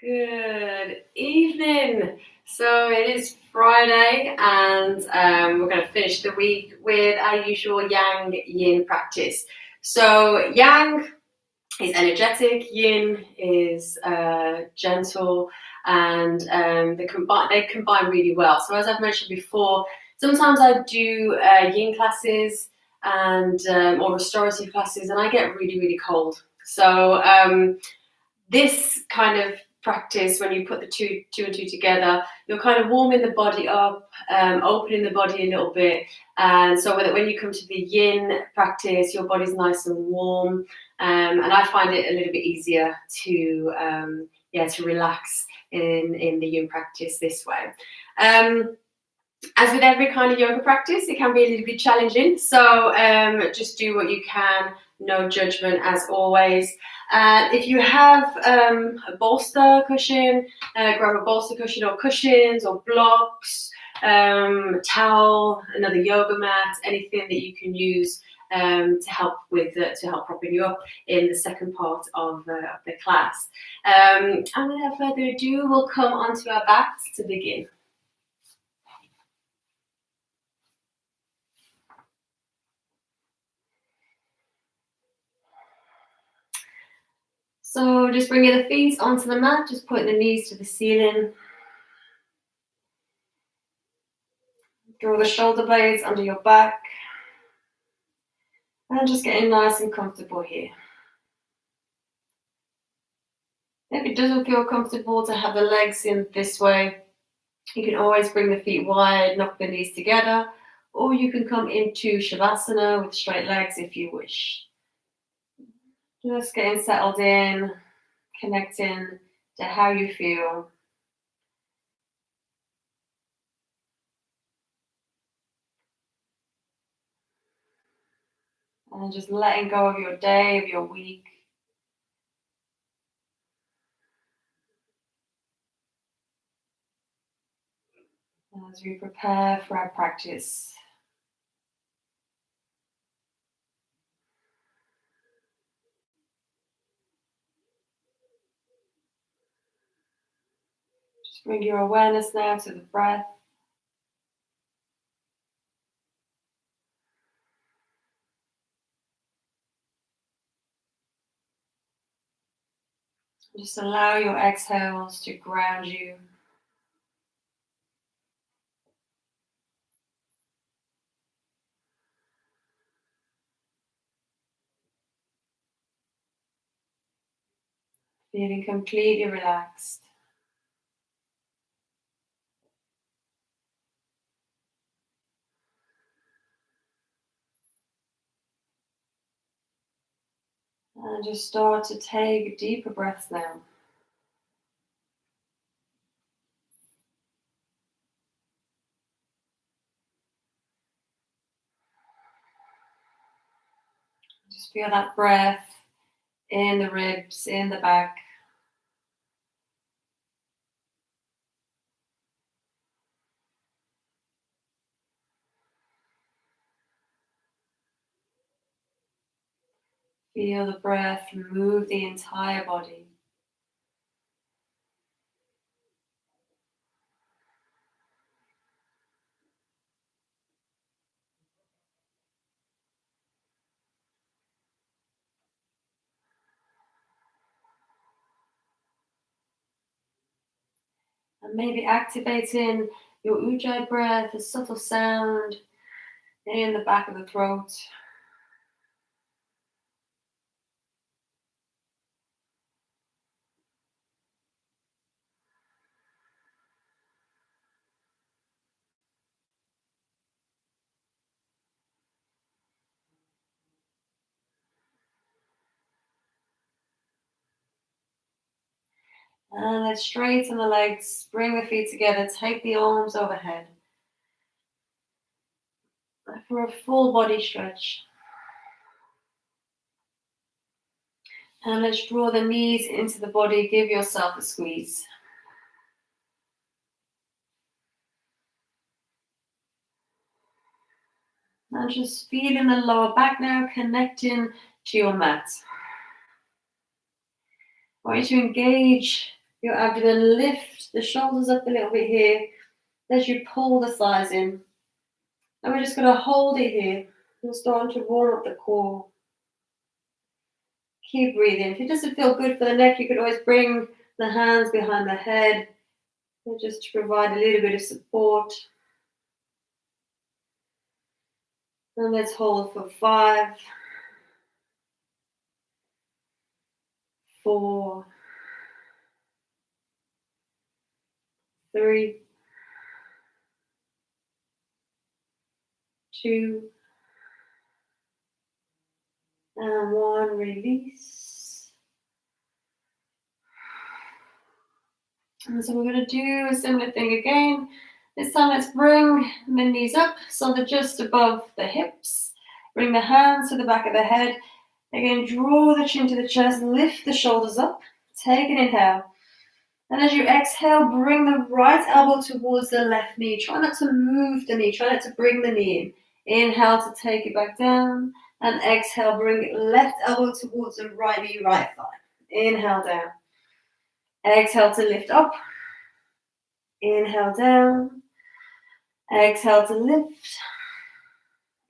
Good evening. So it is Friday, and we're going to finish the week with our usual Yang Yin practice. So Yang is energetic, Yin is gentle, and they combine really well. So as I've mentioned before, sometimes I do Yin classes and or restorative classes, and I get really cold. So this kind of practice, when you put the two and two together, you're kind of warming the body up, opening the body a little bit, and so when you come to the Yin practice, your body's nice and warm, and I find it a little bit easier to relax in the Yin practice this way. As with every kind of yoga practice, it can be a little bit challenging, so just do what you can, no judgment as always. If you have a bolster cushion, grab a bolster cushion or cushions or blocks, a towel, another yoga mat, anything that you can use to help propping you up in the second part of the class. And without further ado, we'll come onto our backs to begin. So just bringing the feet onto the mat, just putting the knees to the ceiling. Draw the shoulder blades under your back. And just getting nice and comfortable here. If it doesn't feel comfortable to have the legs in this way, you can always bring the feet wide, knock the knees together, or you can come into Shavasana with straight legs if you wish. Just getting settled in, connecting to how you feel. And just letting go of your day, of your week. As we prepare for our practice. Just bring your awareness now to the breath. Just allow your exhales to ground you. Feeling completely relaxed. And just start to take deeper breaths now. Just feel that breath in the ribs, in the back. Feel the breath move the entire body. And maybe activating your Ujjayi breath, a subtle sound in the back of the throat. And let's straighten the legs, bring the feet together, take the arms overhead. For a full body stretch. And let's draw the knees into the body, give yourself a squeeze. And just feeling the lower back now, connecting to your mat. I want you to engage your abdomen, lift the shoulders up a little bit here as you pull the thighs in. And we're just going to hold it here and start to warm up the core. Keep breathing. If it doesn't feel good for the neck, you could always bring the hands behind the head just to provide a little bit of support. And let's hold for 5, 4, 3, 2, and 1. Release. And so we're going to do a similar thing again. This time let's bring the knees up so they're just above the hips. Bring the hands to the back of the head. Again, draw the chin to the chest, lift the shoulders up. Take an inhale. And as you exhale, bring the right elbow towards the left knee. Try not to move the knee. Try not to bring the knee in. Inhale to take it back down. And exhale, bring left elbow towards the right knee, right thigh. Inhale down. Exhale to lift up. Inhale down. Exhale to lift.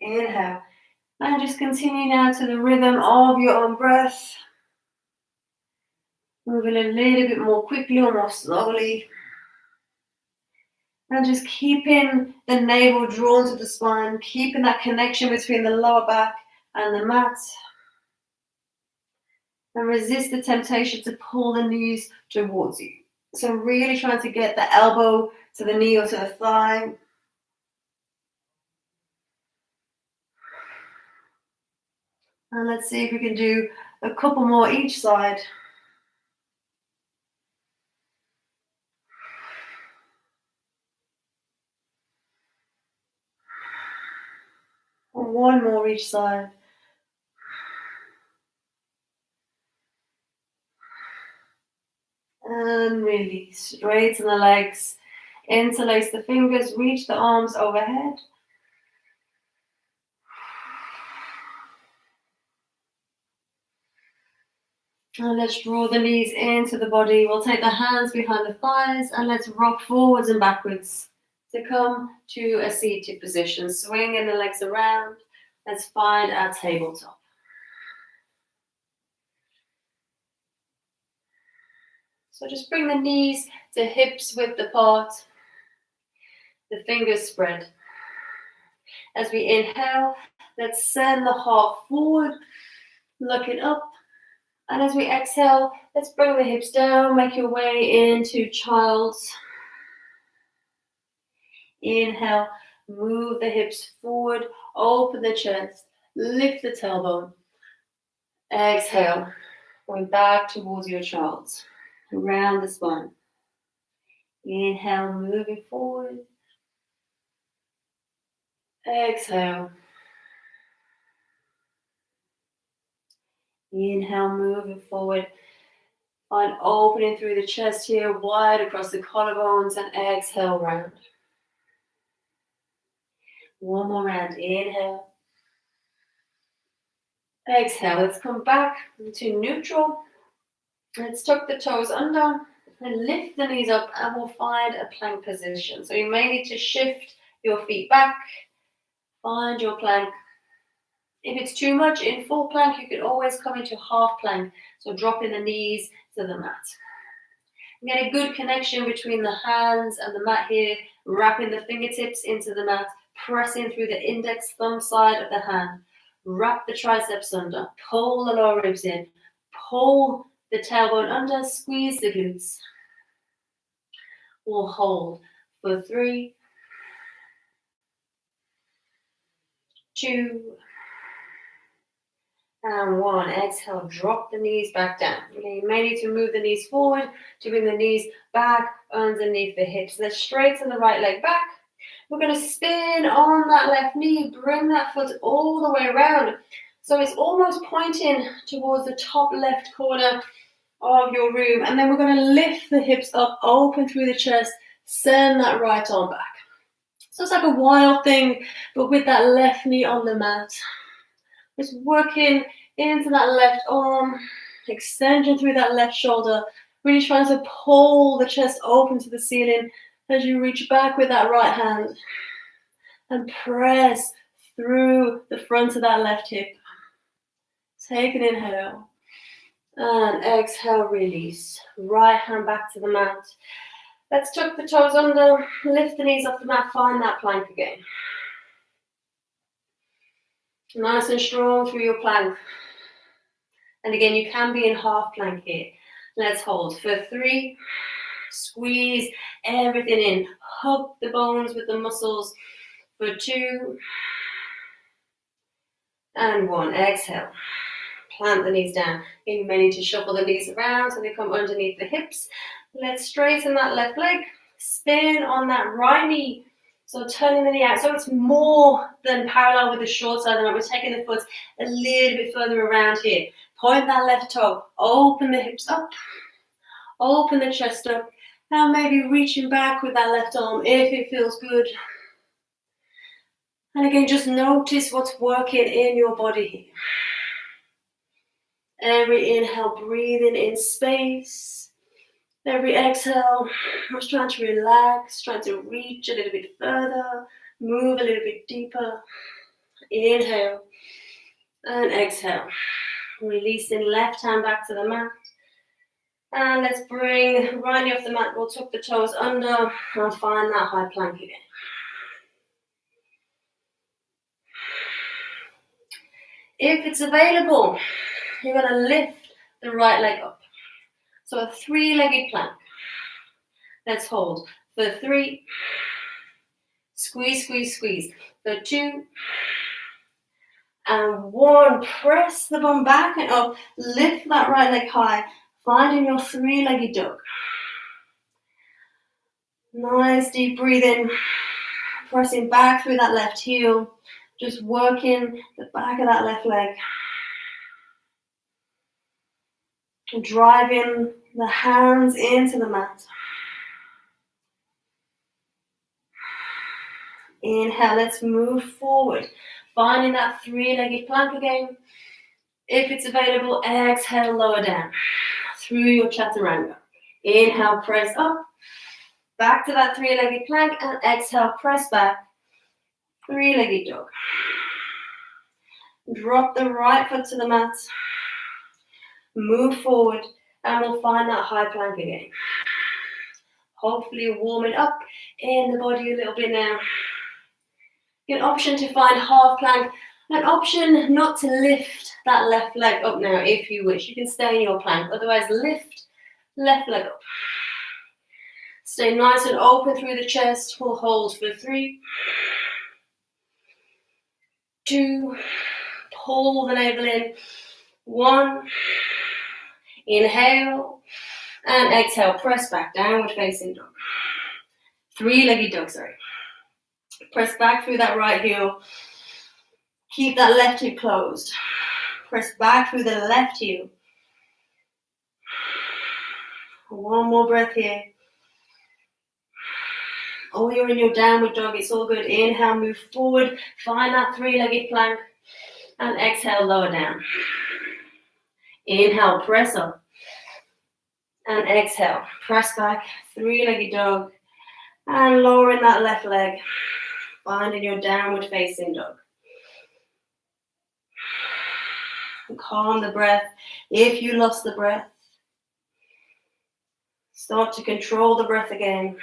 Inhale. And just continue now to the rhythm of your own breath. Moving a little bit more quickly or more slowly. And just keeping the navel drawn to the spine, keeping that connection between the lower back and the mat. And resist the temptation to pull the knees towards you. So really trying to get the elbow to the knee or to the thigh. And let's see if we can do a couple more each side. And 1 more each side. And release. Straighten the legs. Interlace the fingers. Reach the arms overhead. And let's draw the knees into the body. We'll take the hands behind the thighs and let's rock forwards and backwards to come to a seated position. Swinging the legs around. Let's find our tabletop. So just bring the knees to hips width apart. The fingers spread. As we inhale, let's send the heart forward, looking up. And as we exhale, let's bring the hips down, make your way into child's. Inhale, move the hips forward, open the chest, lift the tailbone. Exhale, going back towards your child's, around the spine. Inhale, moving forward. Exhale. Inhale, moving forward. Find opening through the chest here, wide across the collarbones, and exhale round. 1 more round. Inhale. Exhale. Let's come back to neutral. Let's tuck the toes under and lift the knees up, and we'll find a plank position. So you may need to shift your feet back. Find your plank. If it's too much in full plank, you can always come into half plank. So dropping the knees to the mat. Get a good connection between the hands and the mat here. Wrapping the fingertips into the mat. Pressing through the index thumb side of the hand. Wrap the triceps under. Pull the lower ribs in. Pull the tailbone under. Squeeze the glutes. We'll hold for 3, 2, and 1. Exhale, drop the knees back down. Okay, you may need to move the knees forward to bring the knees back underneath the hips. Let's straighten the right leg back. We're going to spin on that left knee, bring that foot all the way around. So it's almost pointing towards the top left corner of your room. And then we're going to lift the hips up, open through the chest, send that right arm back. So it's like a wild thing, but with that left knee on the mat. Just working into that left arm, extension through that left shoulder, Really trying to pull the chest open to the ceiling as you reach back with that right hand and press through the front of that left hip. Take an inhale and exhale, release. Right hand back to the mat. Let's tuck the toes under, lift the knees off the mat, find that plank again. Nice and strong through your plank. And again, you can be in half plank here. Let's hold for 3. Squeeze everything in. Hug the bones with the muscles for 2. And 1. Exhale. Plant the knees down. You may need to shuffle the knees around so they come underneath the hips. Let's straighten that left leg. Spin on that right knee. So turning the knee out. So it's more than parallel with the short side. We're taking the foot a little bit further around here. Point that left toe. Open the hips up. Open the chest up. Now maybe reaching back with that left arm if it feels good. And again, just notice what's working in your body here. Every inhale, breathing in space. Every exhale, I'm just trying to relax, trying to reach a little bit further, move a little bit deeper. Inhale and exhale. Releasing left hand back to the mat. And let's bring right knee off the mat. We'll tuck the toes under and find that high plank again. If it's available, you're going to lift the right leg up. So a 3-legged plank. Let's hold for 3. Squeeze, squeeze, squeeze. For 2. And 1. Press the bum back and up. Lift that right leg high. Finding your 3-legged dog. Nice deep breathing. Pressing back through that left heel. Just working the back of that left leg. Driving the hands into the mat. Inhale, let's move forward. Finding that 3-legged plank again. If it's available, exhale, lower down. Through your chaturanga. Inhale, press up. Back to that 3-legged plank and exhale, press back. 3-legged dog. Drop the right foot to the mat. Move forward and we'll find that high plank again. Hopefully warm it up in the body a little bit now. An option to find half plank. An option not to lift that left leg up now if you wish. You can stay in your plank. Otherwise lift left leg up. Stay nice and open through the chest. We'll hold for 3. 2. Pull the navel in. 1. Inhale. And exhale. Press back. Downward facing dog. 3-legged dog, sorry. Press back through that right heel. Keep that left hip closed. Press back through the left heel. 1 more breath here. Oh, you're in your downward dog. It's all good. Inhale, move forward. Find that 3-legged plank. And exhale, lower down. Inhale, press up. And exhale, press back. 3-legged dog. And lowering that left leg. Finding your downward facing dog. Calm the breath. If you lost the breath, start to control the breath again.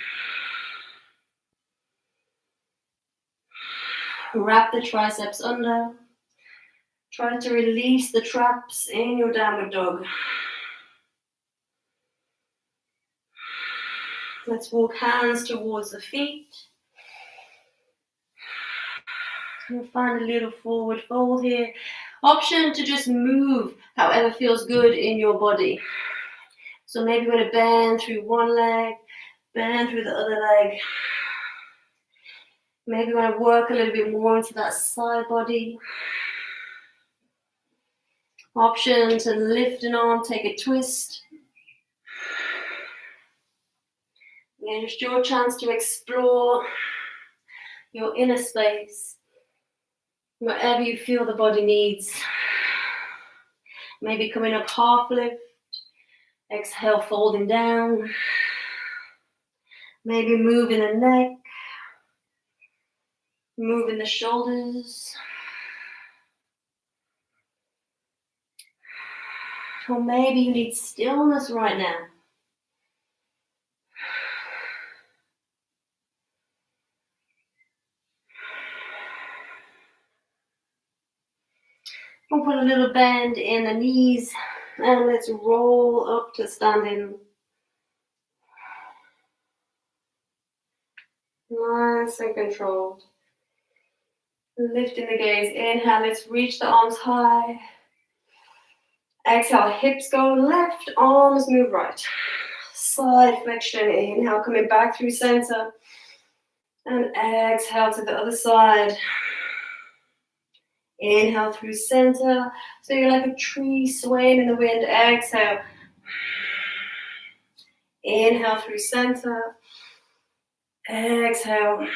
Wrap the triceps under. Try to release the traps in your downward dog. Let's walk hands towards the feet. And find a little forward fold here. Option to just move however feels good in your body. So maybe you're going to bend through one leg, bend through the other leg. Maybe you want to work a little bit more into that side body. Option to lift an arm, take a twist. Again, just your chance to explore your inner space, whatever you feel the body needs. Maybe coming up half lift, Exhale, folding down. Maybe moving the neck, moving the shoulders. Or maybe you need stillness right now. We'll put a little bend in the knees and let's roll up to standing. Nice and controlled. Lifting the gaze. Inhale, let's reach the arms high. Exhale, hips go left, arms move right. Side flexion. Inhale, coming back through center. And exhale to the other side. Inhale through center. So you're like a tree swaying in the wind. Exhale. Inhale through center. Exhale.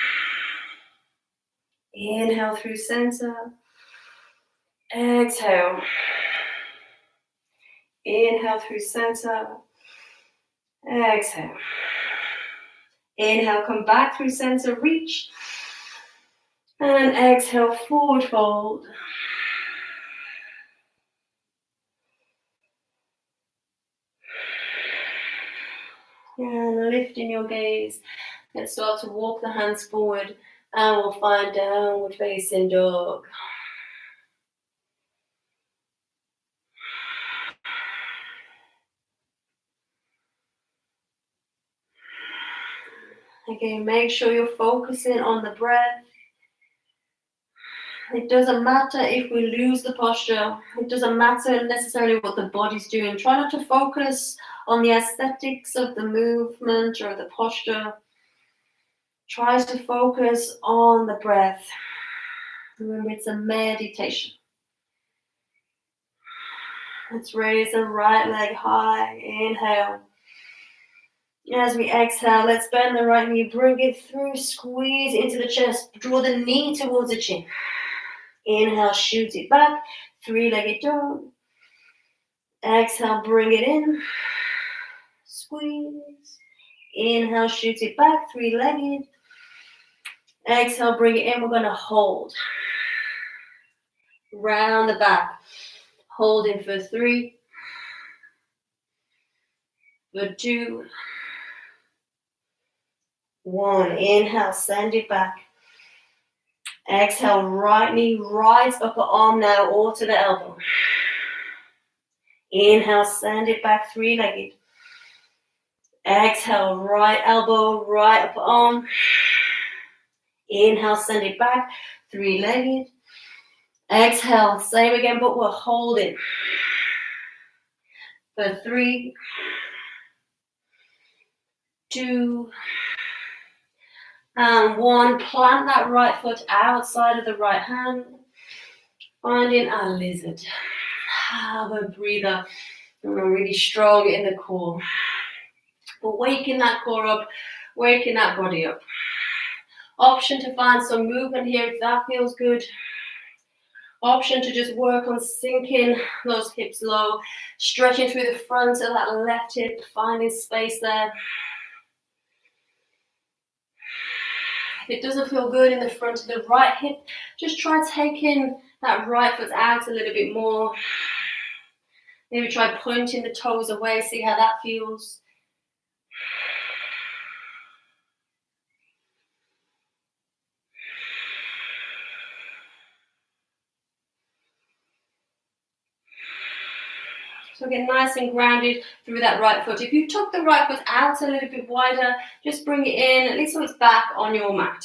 Inhale through center. Exhale. Inhale through center. Exhale. Inhale, come back through center, reach. And exhale, forward fold. And lifting your gaze. Let's start to walk the hands forward. And we'll find downward facing dog. Again, make sure you're focusing on the breath. It doesn't matter if we lose the posture. It doesn't matter necessarily what the body's doing. Try not to focus on the aesthetics of the movement or the posture. Try to focus on the breath. Remember, it's a meditation. Let's raise the right leg high. Inhale. As we exhale, let's bend the right knee. Bring it through. Squeeze into the chest. Draw the knee towards the chin. Inhale, shoot it back. Three-legged dog. Exhale, bring it in. Squeeze. Inhale, shoot it back. Three-legged. Exhale, bring it in. We're going to hold. Round the back. Holding for 3. For 2. 1. Inhale, send it back. Exhale, right knee, right upper arm now, or to the elbow. Inhale, send it back, 3-legged. Exhale, right elbow, right upper arm. Inhale, send it back, 3-legged. Exhale, same again, but we're holding. For 3, 2, and 1. Plant that right foot outside of the right hand. Finding a lizard. Have a breather. Remember, really strong in the core. But waking that core up, waking that body up. Option to find some movement here if that feels good. Option to just work on sinking those hips low, stretching through the front of that left hip, finding space there. If it doesn't feel good in the front of the right hip, just try taking that right foot out a little bit more. Maybe try pointing the toes away, see how that feels. So get nice and grounded through that right foot. If you tuck the right foot out a little bit wider, just bring it in, at least so it's back on your mat.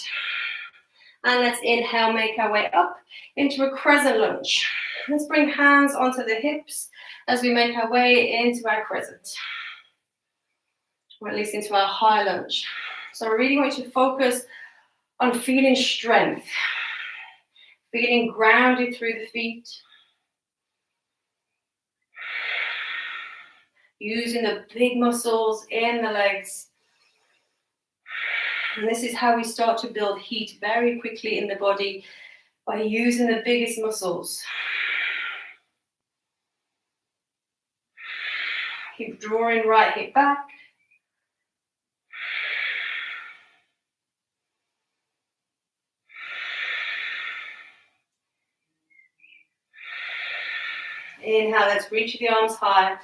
And let's inhale, make our way up into a crescent lunge. Let's bring hands onto the hips as we make our way into our crescent. Or at least into our high lunge. So I really want you to focus on feeling strength. Feeling grounded through the feet. Using the big muscles in the legs. And this is how we start to build heat very quickly in the body by using the biggest muscles. Keep drawing right hip back. Inhale, let's reach the arms high.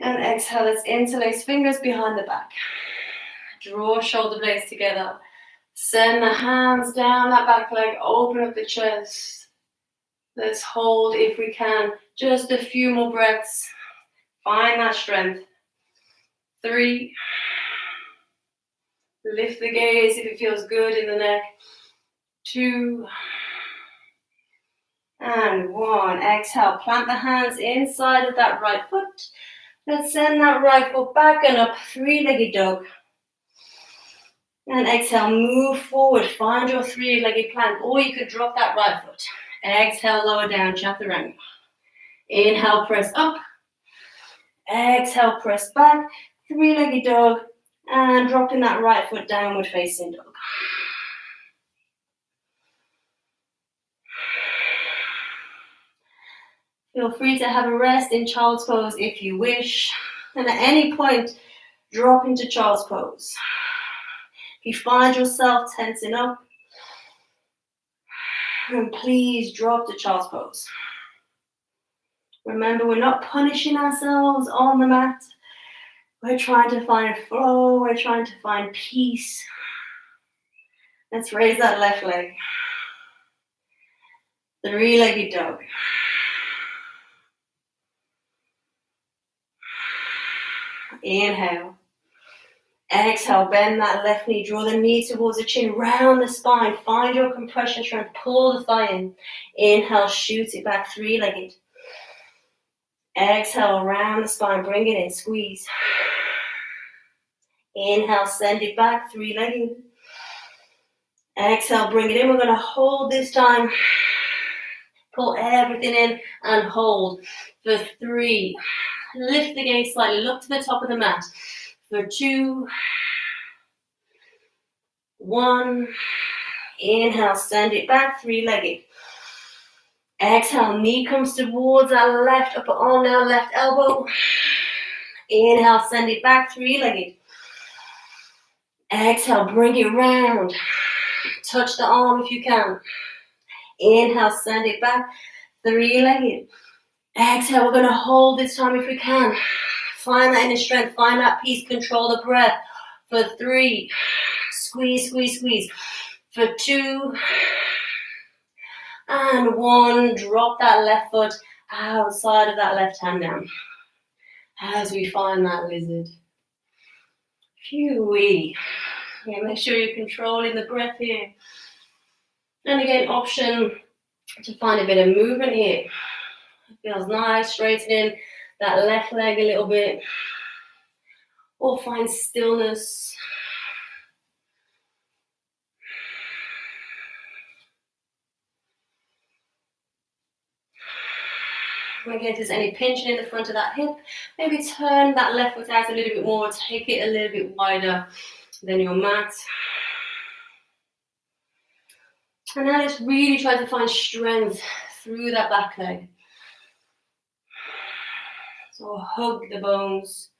And exhale, let's interlace fingers behind the back. Draw shoulder blades together. Send the hands down that back leg, open up the chest. Let's hold, if we can, just a few more breaths. Find that strength. 3. Lift the gaze if it feels good in the neck. 2. And 1. Exhale, plant the hands inside of that right foot. Let's send that right foot back and up, 3-legged dog. And exhale, move forward, find your 3-legged plank, or you could drop that right foot. Exhale, lower down, chaturanga. Inhale, press up. Exhale, press back, 3-legged dog, and dropping that right foot, downward facing dog. Feel free to have a rest in child's pose if you wish, and at any point, drop into child's pose. If you find yourself tensing up, then please drop to child's pose. Remember, we're not punishing ourselves on the mat. We're trying to find flow. We're trying to find peace. Let's raise that left leg. 3-legged dog. Inhale. Exhale, bend that left knee. Draw the knee towards the chin. Round the spine. Find your compression strength. Pull the thigh in. Inhale, shoot it back. 3-legged. Exhale, around the spine. Bring it in. Squeeze. Inhale, send it back. 3-legged. Exhale, bring it in. We're going to hold this time. Pull everything in and hold. For 3. Lift the gaze slightly. Look to the top of the mat. For 2, 1, inhale, send it back, 3-legged. Exhale, knee comes towards our left upper arm now, left elbow. Inhale, send it back, 3-legged. Exhale, bring it round. Touch the arm if you can. Inhale, send it back, 3-legged. Exhale, we're going to hold this time if we can. Find that inner strength, find that peace, control the breath. For 3, squeeze, squeeze, squeeze. For 2, and 1, drop that left foot outside of that left hand down. As we find that lizard. Phew-wee. Yeah, make sure you're controlling the breath here. And again, option to find a bit of movement here. It feels nice, straightening that left leg a little bit, or find stillness. Again, if there's any pinching in the front of that hip, maybe turn that left foot out a little bit more, take it a little bit wider than your mat. And now let's really try to find strength through that back leg. So hug the bones.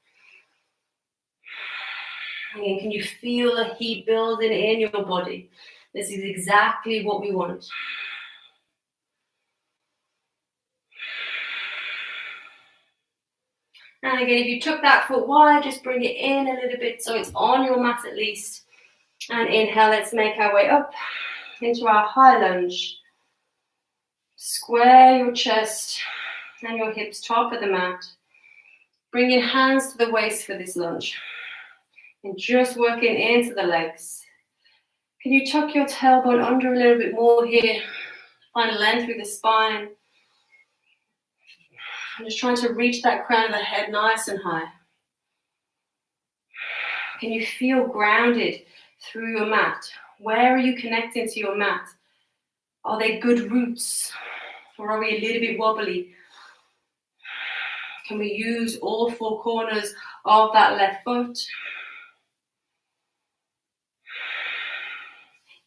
Again, can you feel the heat building in your body? This is exactly what we want. And again, if you took that foot wide, just bring it in a little bit so it's on your mat at least. And inhale, let's make our way up into our high lunge. Square your chest and your hips top of the mat. Bringing hands to the waist for this lunge. And just working into the legs. Can you tuck your tailbone under a little bit more here? Find length through the spine. I'm just trying to reach that crown of the head nice and high. Can you feel grounded through your mat? Where are you connecting to your mat? Are they good roots? Or are we a little bit wobbly? Can we use all 4 corners of that left foot?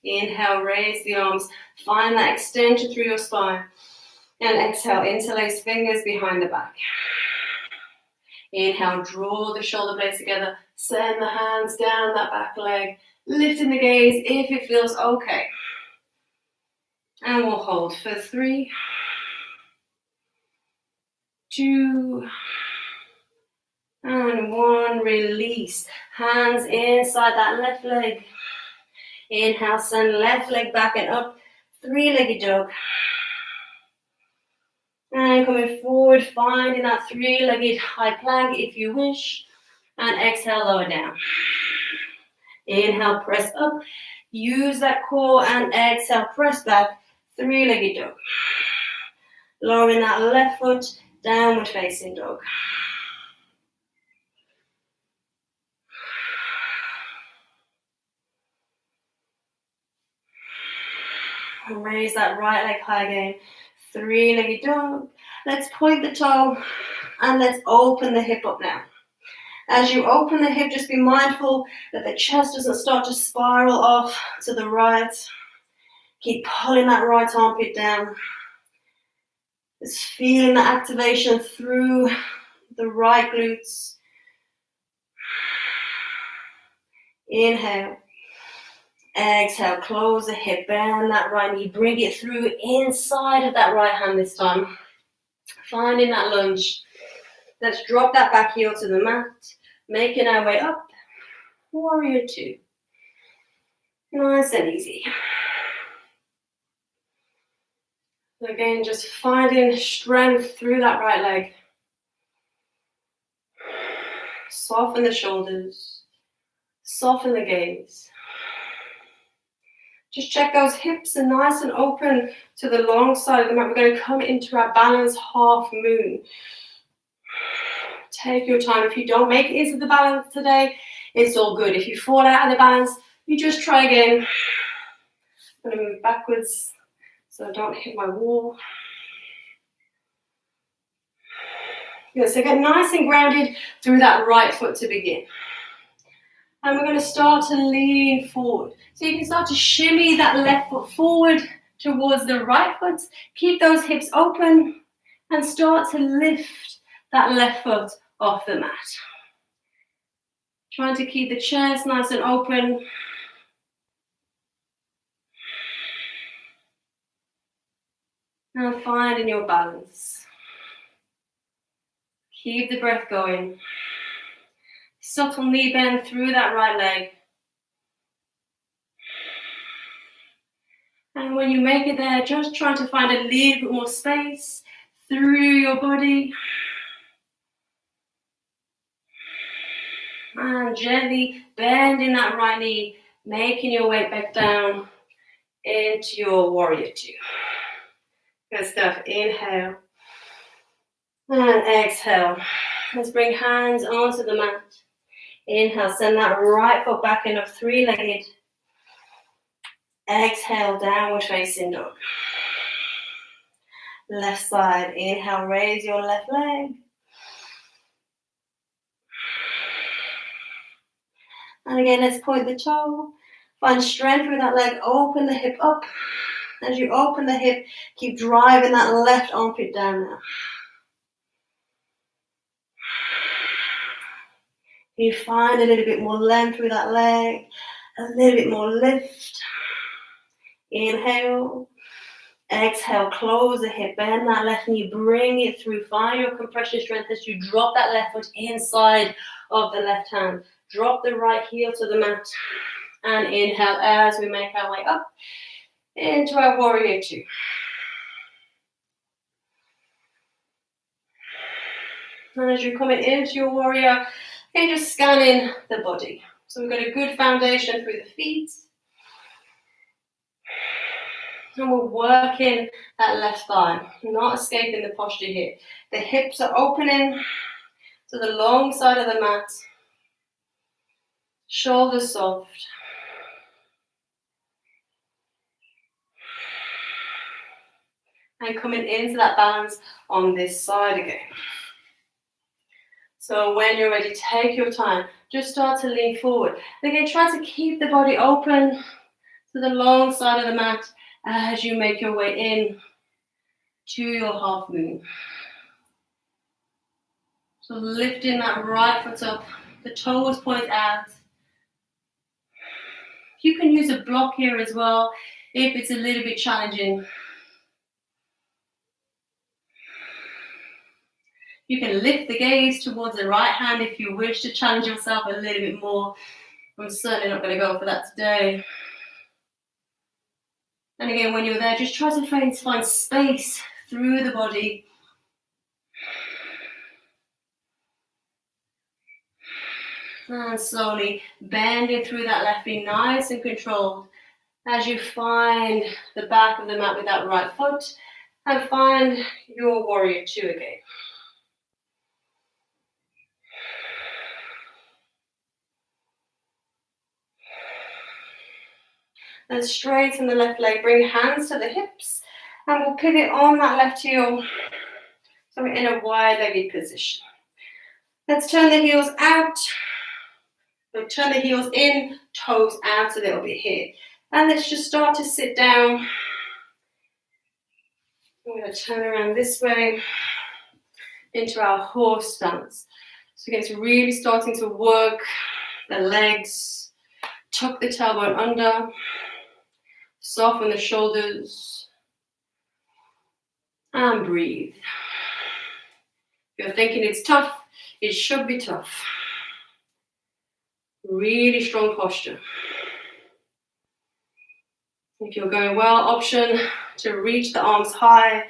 Inhale, raise the arms. Find that extension through your spine. And exhale, interlace fingers behind the back. Inhale, draw the shoulder blades together. Send the hands down that back leg. Lifting the gaze if it feels okay. And we'll hold for 3, 2, and 1. Release. Hands inside that left leg. Inhale, send left leg back and up. 3-legged dog. And coming forward, finding that 3-legged high plank if you wish. And exhale, lower down. Inhale, press up. Use that core and exhale, press back. 3-legged dog. Lowering that left foot, downward facing dog. And raise that right leg high again. 3-legged dog. Let's point the toe and let's open the hip up now. As you open the hip, just be mindful that the chest doesn't start to spiral off to the right. Keep pulling that right armpit down. Just feeling the activation through the right glutes. Inhale. Exhale, close the hip, bend that right knee, bring it through inside of that right hand this time. Finding that lunge. Let's drop that back heel to the mat, making our way up. Warrior 2. Nice and easy. So again, just finding strength through that right leg. Soften the shoulders. Soften the gaze. Just check those hips are nice and open to the long side of the mat. We're going to come into our balanced half moon. Take your time. If you don't make it into the balance today, it's all good. If you fall out of the balance, you just try again. I'm going to move backwards so I don't hit my wall. Good, so get nice and grounded through that right foot to begin. And we're going to start to lean forward. So you can start to shimmy that left foot forward towards the right foot. Keep those hips open and start to lift that left foot off the mat. Trying to keep the chest nice and open. And finding your balance. Keep the breath going. Subtle knee bend through that right leg. And when you make it there, just try to find a little bit more space through your body. And gently bending that right knee, making your way back down into your warrior 2. Good stuff. Inhale. And exhale. Let's bring hands onto the mat. Inhale, send that right foot back in up, 3-legged. Exhale, downward facing dog. Left side, inhale, raise your left leg. And again, let's point the toe. Find strength with that leg, open the hip up. As you open the hip, keep driving that left armpit down now. You find a little bit more length with that leg, a little bit more lift. Inhale, exhale, close the hip, bend that left knee, bring it through. Find your compression strength as you drop that left foot inside of the left hand. Drop the right heel to the mat and inhale as we make our way up into our warrior 2. And as you're coming into your warrior, okay, just scanning the body. So we've got a good foundation through the feet. And we're working that left thigh, not escaping the posture here. The hips are opening to the long side of the mat. Shoulders soft. And coming into that balance on this side again. So when you're ready, take your time. Just start to lean forward. And again, try to keep the body open to the long side of the mat as you make your way in to your half moon. So lifting that right foot up, the toes point out. You can use a block here as well if it's a little bit challenging. You can lift the gaze towards the right hand if you wish to challenge yourself a little bit more. I'm certainly not going to go for that today. And again, when you're there, just try to find space through the body. And slowly bending through that left knee, nice and controlled, as you find the back of the mat with that right foot and find your warrior two again. Then straighten the left leg, bring hands to the hips, and we'll pivot on that left heel. So we're in a wide-legged position. Let's turn the heels out. So turn the heels in, toes out a little bit here. And let's just start to sit down. I'm going to turn around this way into our horse stance. So again, it's really starting to work the legs. Tuck the tailbone under. Soften the shoulders. And breathe. If you're thinking it's tough, it should be tough. Really strong posture. If you're going well, option to reach the arms high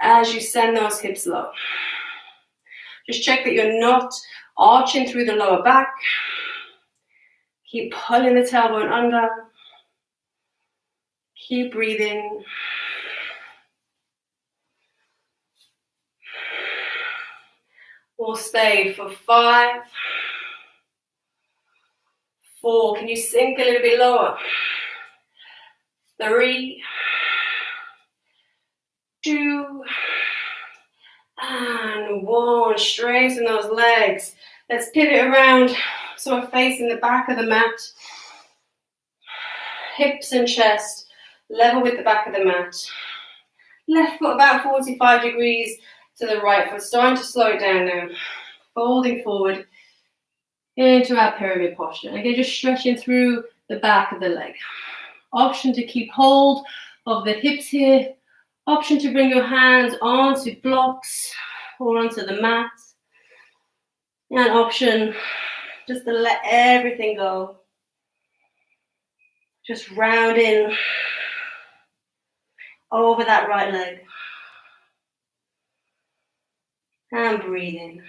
as you send those hips low. Just check that you're not arching through the lower back. Keep pulling the tailbone under. Keep breathing. We'll stay for 5, 4. Can you sink a little bit lower? 3, 2, and 1. Straighten those legs. Let's pivot around so we're facing the back of the mat. Hips and chest level with the back of the mat. Left foot about 45 degrees to the right foot. Starting to slow it down now. Folding forward into our pyramid posture. Again, just stretching through the back of the leg. Option to keep hold of the hips here. Option to bring your hands onto blocks or onto the mat. And option just to let everything go. Just rounding over that right leg. And breathing.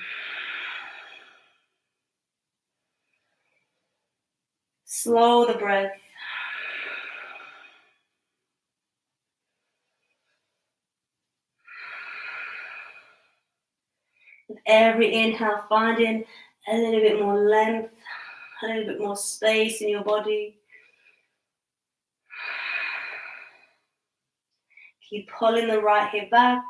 Slow the breath. With every inhale, finding a little bit more length, a little bit more space in your body. Keep pulling the right hip back.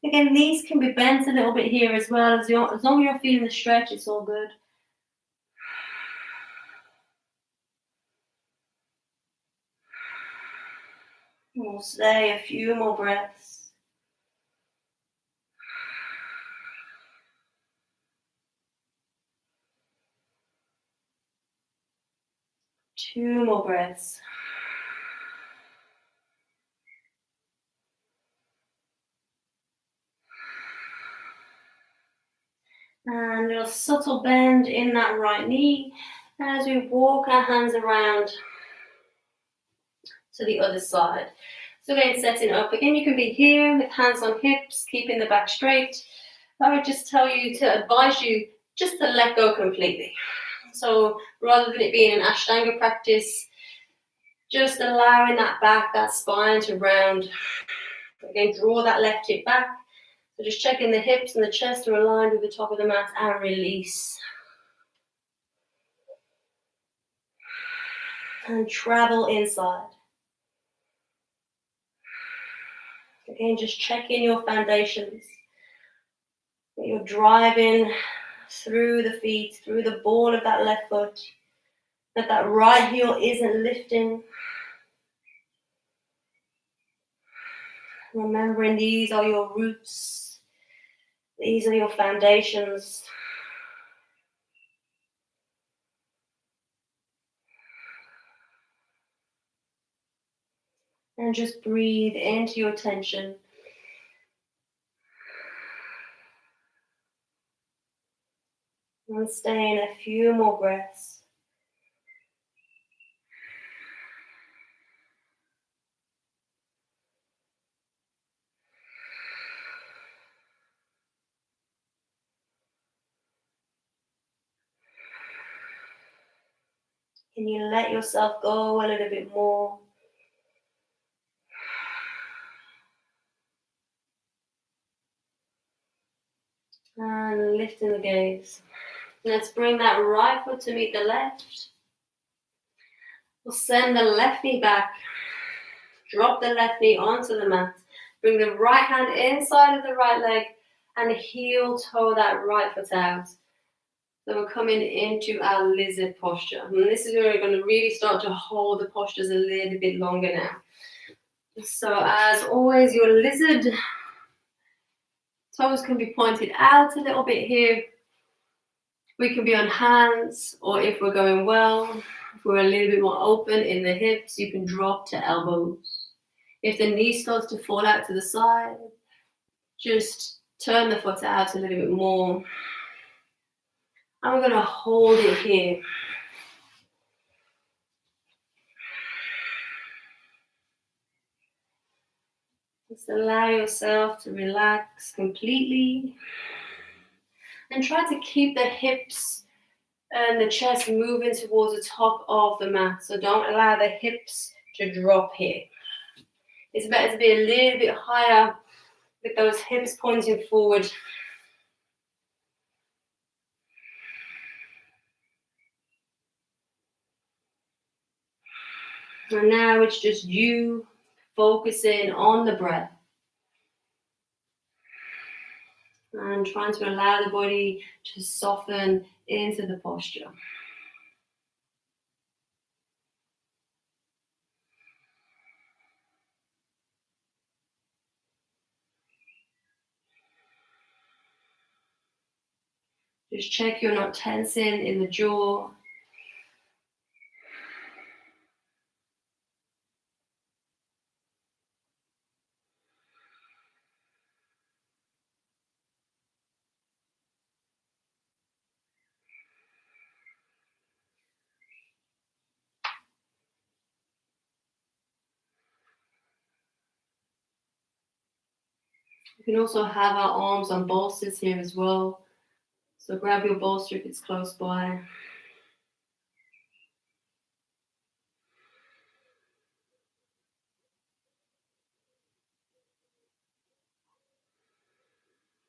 Again, knees can be bent a little bit here as well. As long as you're feeling the stretch, it's all good. We'll stay a few more breaths. Two more breaths. And a little subtle bend in that right knee as we walk our hands around to the other side. So again, setting up. Again, you can be here with hands on hips, keeping the back straight. I would just advise you just to let go completely. So rather than it being an Ashtanga practice, just allowing that back, that spine to round. Again, draw that left hip back. So just checking the hips and the chest are aligned with the top of the mat and release. And travel inside. Again, just checking your foundations. That you're driving through the feet, through the ball of that left foot. That right heel isn't lifting. Remembering these are your roots. These are your foundations. And just breathe into your tension. And stay in a few more breaths. Can you let yourself go a little bit more? And lifting the gaze. Let's bring that right foot to meet the left. We'll send the left knee back. Drop the left knee onto the mat. Bring the right hand inside of the right leg and heel toe that right foot out. So we're coming into our lizard posture. And this is where we're going to really start to hold the postures a little bit longer now. So as always, your lizard toes can be pointed out a little bit here. We can be on hands, or if we're going well, if we're a little bit more open in the hips, you can drop to elbows. If the knee starts to fall out to the side, just turn the foot out a little bit more. And we're going to hold it here. Just allow yourself to relax completely. And try to keep the hips and the chest moving towards the top of the mat. So don't allow the hips to drop here. It's better to be a little bit higher with those hips pointing forward. And now it's just you focusing on the breath. And trying to allow the body to soften into the posture. Just check you're not tensing in the jaw. We can also have our arms on bolsters here as well. So grab your bolster if it's close by.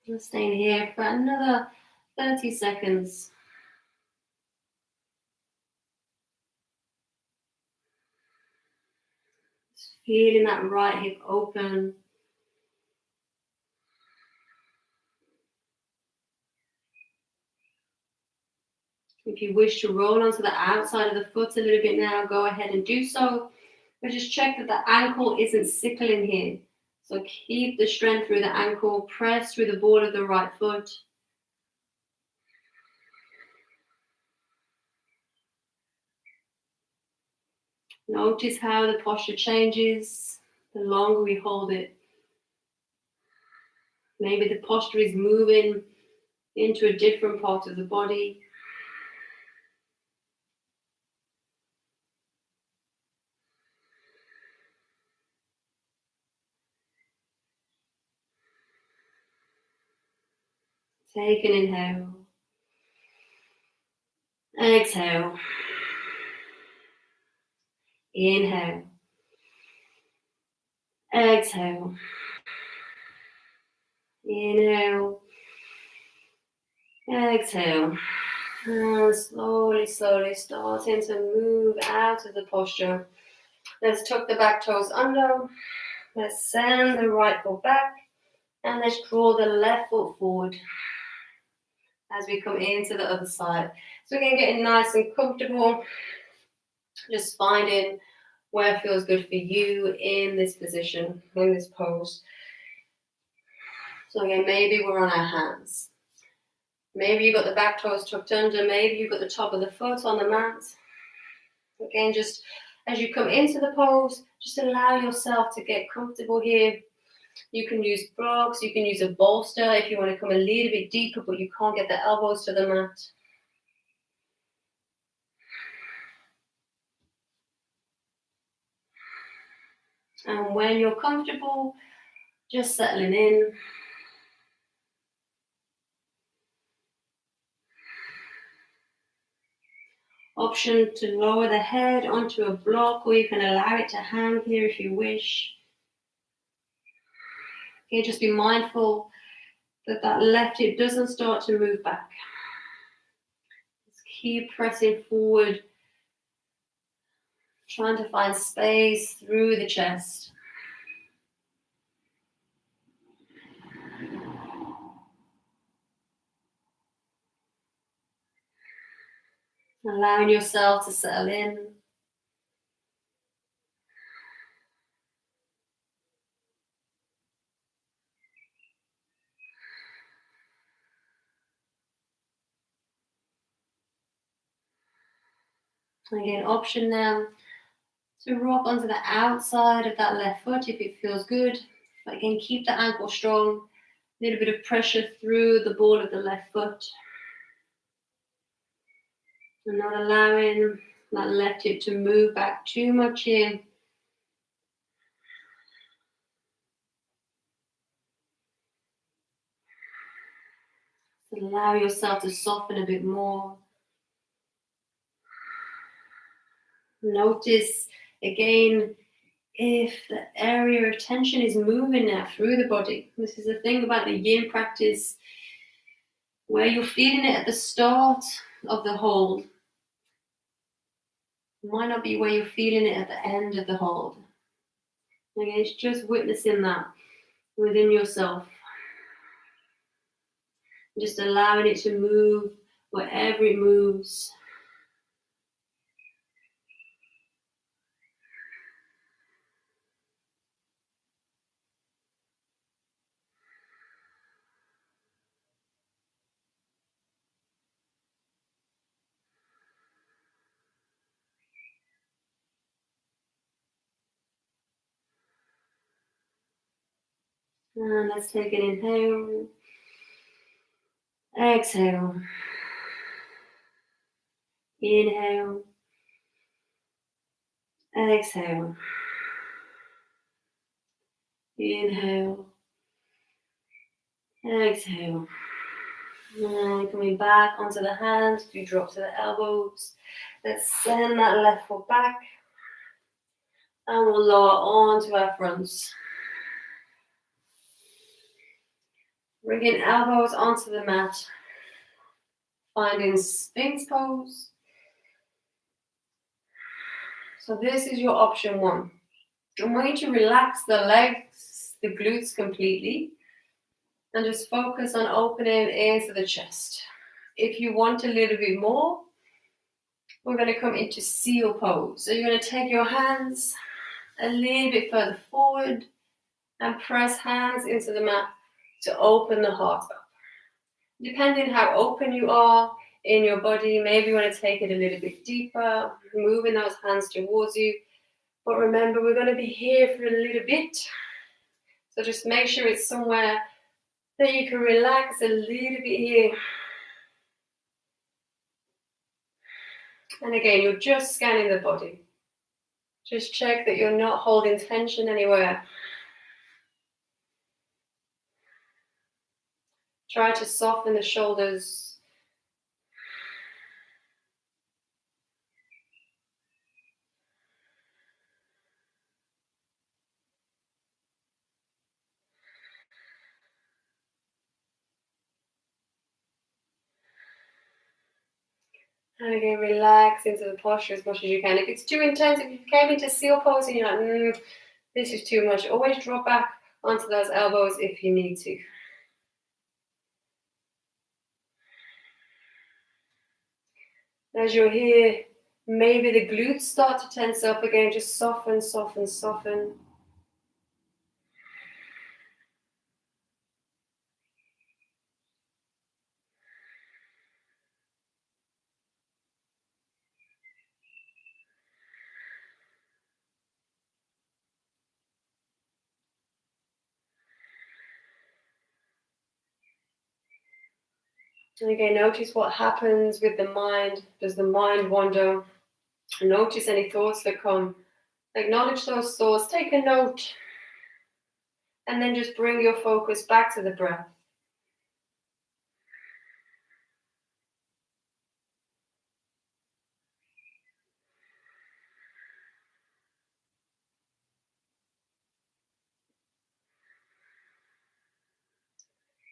I'm staying here for another 30 seconds. Just feeling that right hip open. If you wish to roll onto the outside of the foot a little bit now, go ahead and do so. But just check that the ankle isn't sickling here. So keep the strength through the ankle, press through the ball of the right foot. Notice how the posture changes the longer we hold it. Maybe the posture is moving into a different part of the body. Take an inhale. Exhale. Inhale. Exhale. Inhale. Exhale. And slowly starting to move out of the posture. Let's tuck the back toes under. Let's send the right foot back. And let's draw the left foot forward as we come into the other side. So we're going to get nice and comfortable. Just finding where feels good for you in this position, in this pose. So again, maybe we're on our hands. Maybe you've got the back toes tucked under. Maybe you've got the top of the foot on the mat. Again, just as you come into the pose, just allow yourself to get comfortable here. You can use blocks, you can use a bolster if you want to come a little bit deeper, but you can't get the elbows to the mat. And when you're comfortable, just settling in. Option to lower the head onto a block, or you can allow it to hang here if you wish. Okay, just be mindful that that left hip doesn't start to move back. Just keep pressing forward, trying to find space through the chest. Allowing yourself to settle in. Again, option now to rock onto the outside of that left foot if it feels good. But again, keep the ankle strong. A little bit of pressure through the ball of the left foot. And not allowing that left hip to move back too much here. Allow yourself to soften a bit more. Notice again if the area of tension is moving now through the body. This is the thing about the yin practice, where you're feeling it at the start of the hold. It might not be where you're feeling it at the end of the hold. Again, it's just witnessing that within yourself. Just allowing it to move wherever it moves. And let's take an inhale. Exhale. Inhale. Exhale. Inhale. Exhale. And coming back onto the hands, you drop to the elbows. Let's send that left foot back. And we'll lower onto our fronts. Bringing elbows onto the mat. Finding Sphinx pose. So this is your option one. I want you to relax the legs, the glutes completely. And just focus on opening into the chest. If you want a little bit more, we're going to come into seal pose. So you're going to take your hands a little bit further forward and press hands into the mat to open the heart up. Depending how open you are in your body, maybe you want to take it a little bit deeper, moving those hands towards you. But remember, we're going to be here for a little bit. So just make sure it's somewhere that you can relax a little bit here. And again, you're just scanning the body. Just check that you're not holding tension anywhere. Try to soften the shoulders. And again, relax into the posture as much as you can. If it's too intense, if you came into seal pose and you're like, this is too much, always drop back onto those elbows if you need to. As you're here, maybe the glutes start to tense up again. Just soften, soften, soften. And again, notice what happens with the mind. Does the mind wander? Notice any thoughts that come. Acknowledge those thoughts, take a note, and then just bring your focus back to the breath.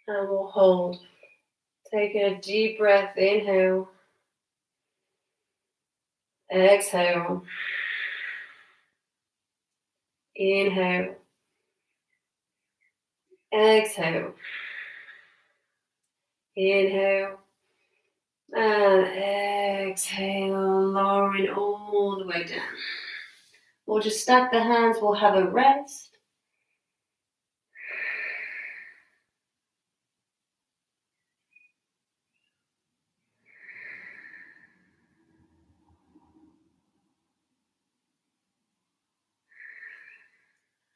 And we'll hold. Taking a deep breath, inhale, exhale, inhale, exhale, inhale, and exhale, lowering all the way down. We'll just stack the hands, we'll have a rest.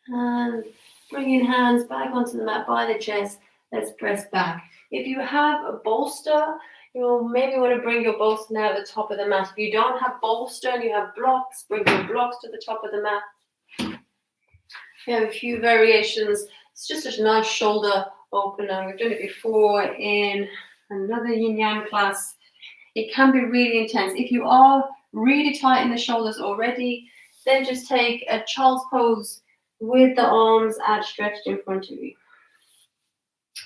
And bringing hands back onto the mat by the chest, let's press back. If you have a bolster, you'll maybe want to bring your bolster now at the top of the mat. If you don't have bolster and you have blocks, bring your blocks to the top of the mat. We have a few variations. It's just a nice shoulder opener. We've done it before in another yin yang class. It can be really intense. If you are really tight in the shoulders already, then just take a child's pose with the arms outstretched in front of you.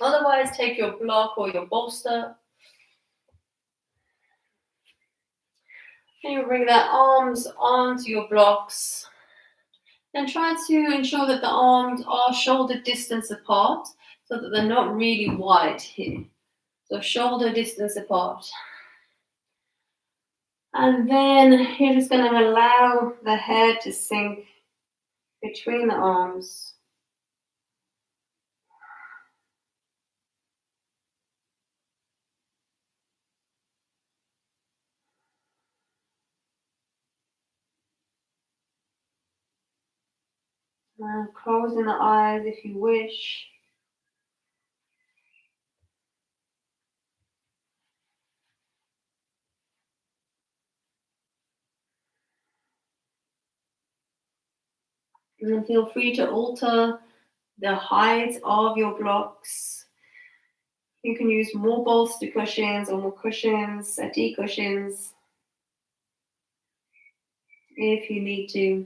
Otherwise, take your block or your bolster. And you bring the arms onto your blocks. And try to ensure that the arms are shoulder distance apart so that they're not really wide here. So shoulder distance apart. And then you're just going to allow the head to sink between the arms. And closing the eyes if you wish. And then feel free to alter the height of your blocks. You can use more bolster cushions or more cushions, settee cushions, if you need to.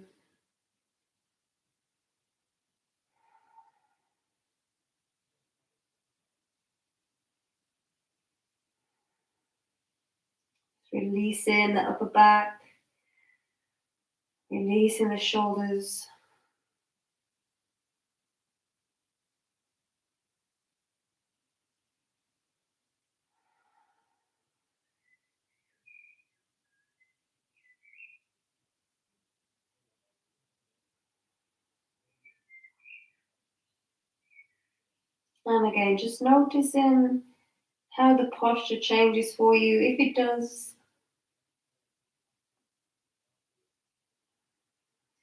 Releasing the upper back, releasing the shoulders. And again, just noticing how the posture changes for you. If it does,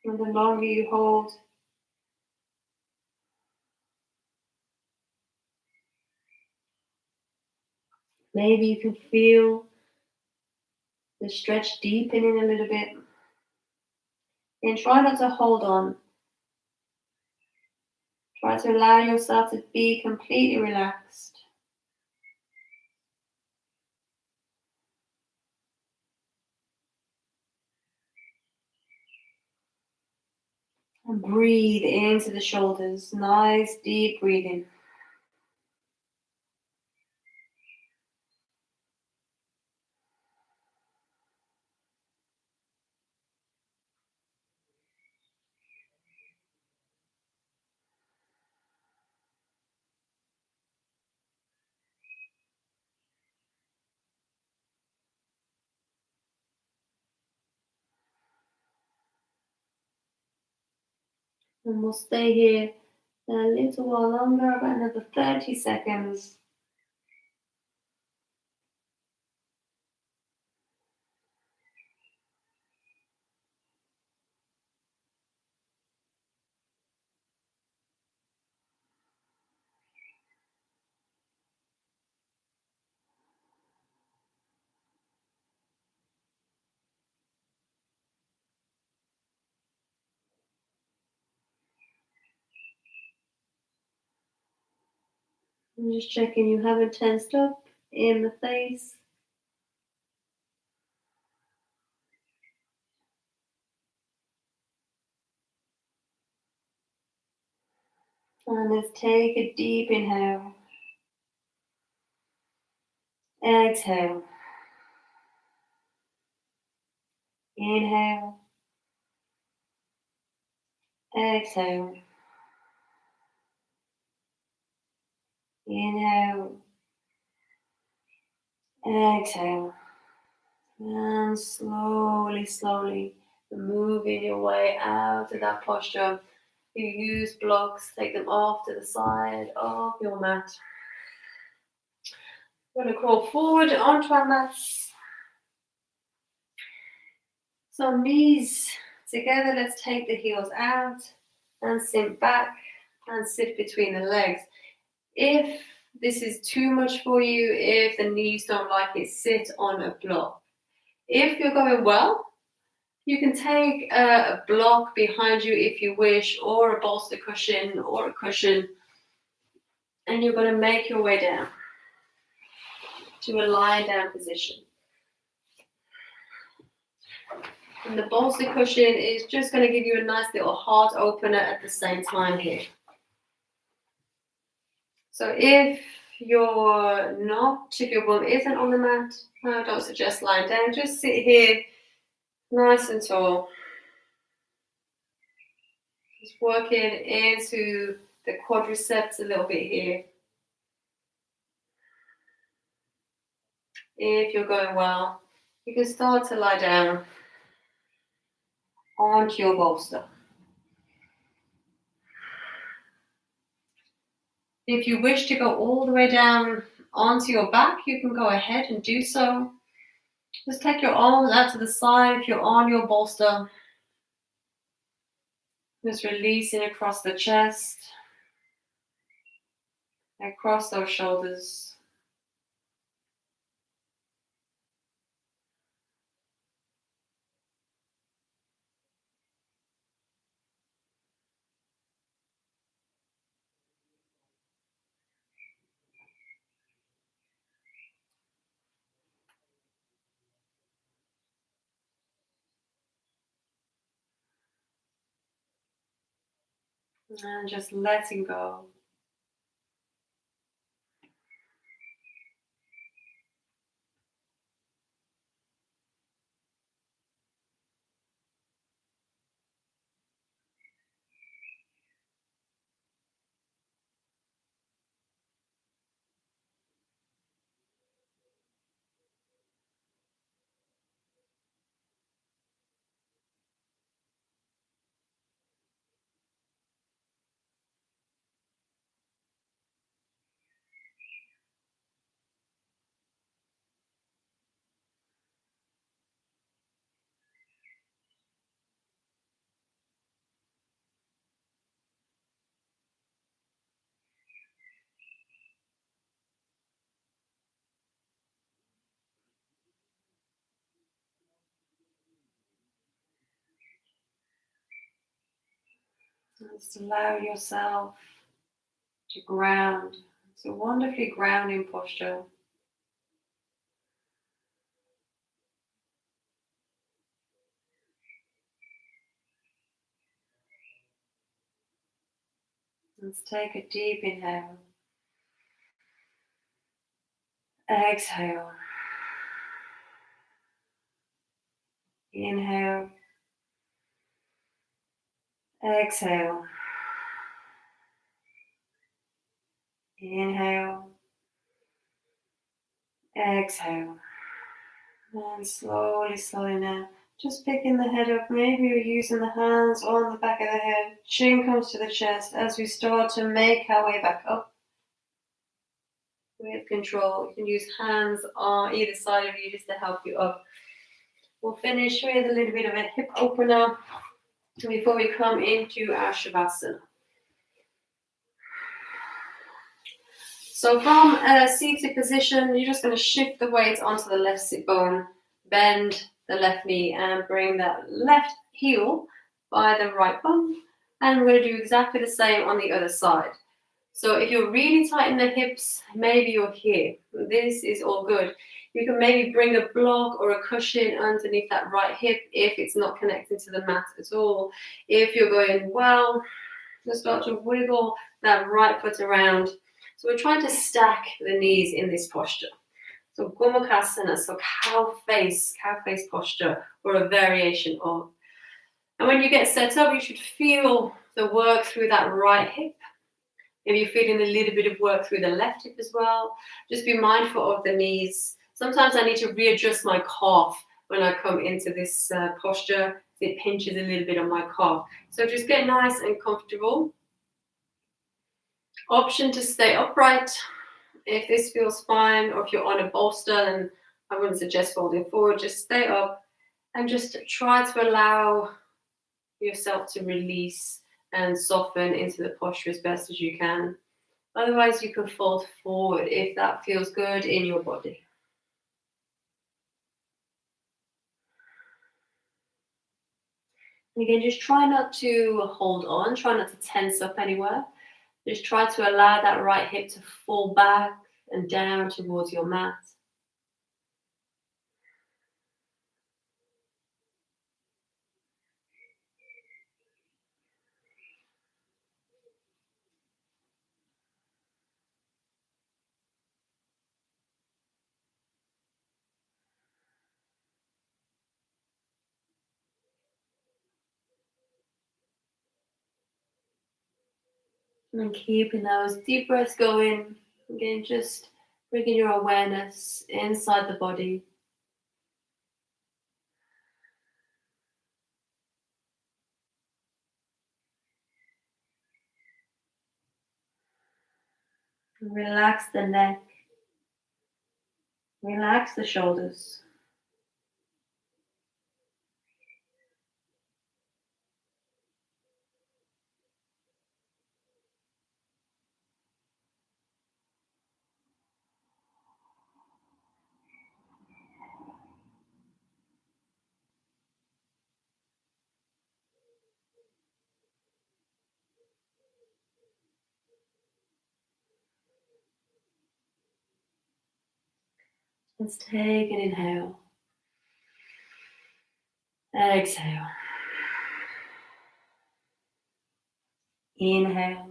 and the longer you hold, maybe you can feel the stretch deepening a little bit. And try not to hold on. Try to allow yourself to be completely relaxed. And breathe into the shoulders. Nice deep breathing. And we'll stay here a little while longer, about another 30 seconds. I'm just checking you haven't tensed up in the face. And let's take a deep inhale. Exhale. Inhale. Exhale. Inhale. Exhale. And slowly, slowly moving your way out of that posture. You use blocks, take them off to the side of your mat. We're going to crawl forward onto our mats. So knees together, let's take the heels out and sink back and sit between the legs. If this is too much for you, if the knees don't like it, sit on a block. If you're going well, you can take a block behind you if you wish, or a bolster cushion or a cushion, and you're going to make your way down to a lying down position. And the bolster cushion is just going to give you a nice little heart opener at the same time here. So if your bum isn't on the mat, I don't suggest lying down. Just sit here nice and tall. Just working into the quadriceps a little bit here. If you're going well, you can start to lie down onto your bolster. If you wish to go all the way down onto your back, you can go ahead and do so. Just take your arms out to the side if you're on your bolster. Just releasing across the chest, across those shoulders. And just letting go. Just allow yourself to ground. It's a wonderfully grounding posture. Let's take a deep inhale. Exhale. Inhale. Exhale. Inhale. Exhale. And slowly, slowly now, just picking the head up. Maybe you're using the hands on the back of the head. Chin comes to the chest as we start to make our way back up. With control, you can use hands on either side of you just to help you up. We'll finish with a little bit of a hip opener before we come into our Shavasana. So from a seated position, you're just going to shift the weight onto the left sit bone, bend the left knee and bring that left heel by the right bum. And we're going to do exactly the same on the other side. So if you're really tight in the hips, maybe you're here. This is all good. You can maybe bring a block or a cushion underneath that right hip if it's not connected to the mat at all. If you're going, well, just start to wiggle that right foot around. So we're trying to stack the knees in this posture. So Gomukhasana, so cow face posture, or a variation of. And when you get set up, you should feel the work through that right hip. Maybe you're feeling a little bit of work through the left hip as well. Just be mindful of the knees. Sometimes I need to readjust my calf when I come into this posture. It pinches a little bit on my calf. So just get nice and comfortable. Option to stay upright if this feels fine, or if you're on a bolster, then I wouldn't suggest folding forward. Just stay up and just try to allow yourself to release and soften into the posture as best as you can. Otherwise, you can fold forward if that feels good in your body. And again, just try not to hold on, try not to tense up anywhere. Just try to allow that right hip to fall back and down towards your mat. And keeping those deep breaths going. Again, just bringing your awareness inside the body. Relax the neck. Relax the shoulders. Let's take an inhale. Exhale. Inhale.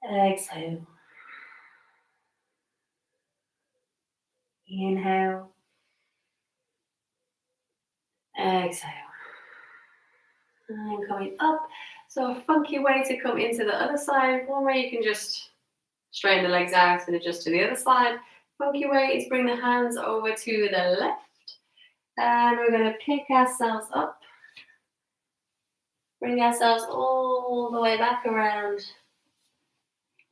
Exhale. Inhale. Exhale. And coming up. So a funky way to come into the other side. One way you can just straighten the legs out and adjust to the other side. Funky way is bring the hands over to the left. And we're going to pick ourselves up. Bring ourselves all the way back around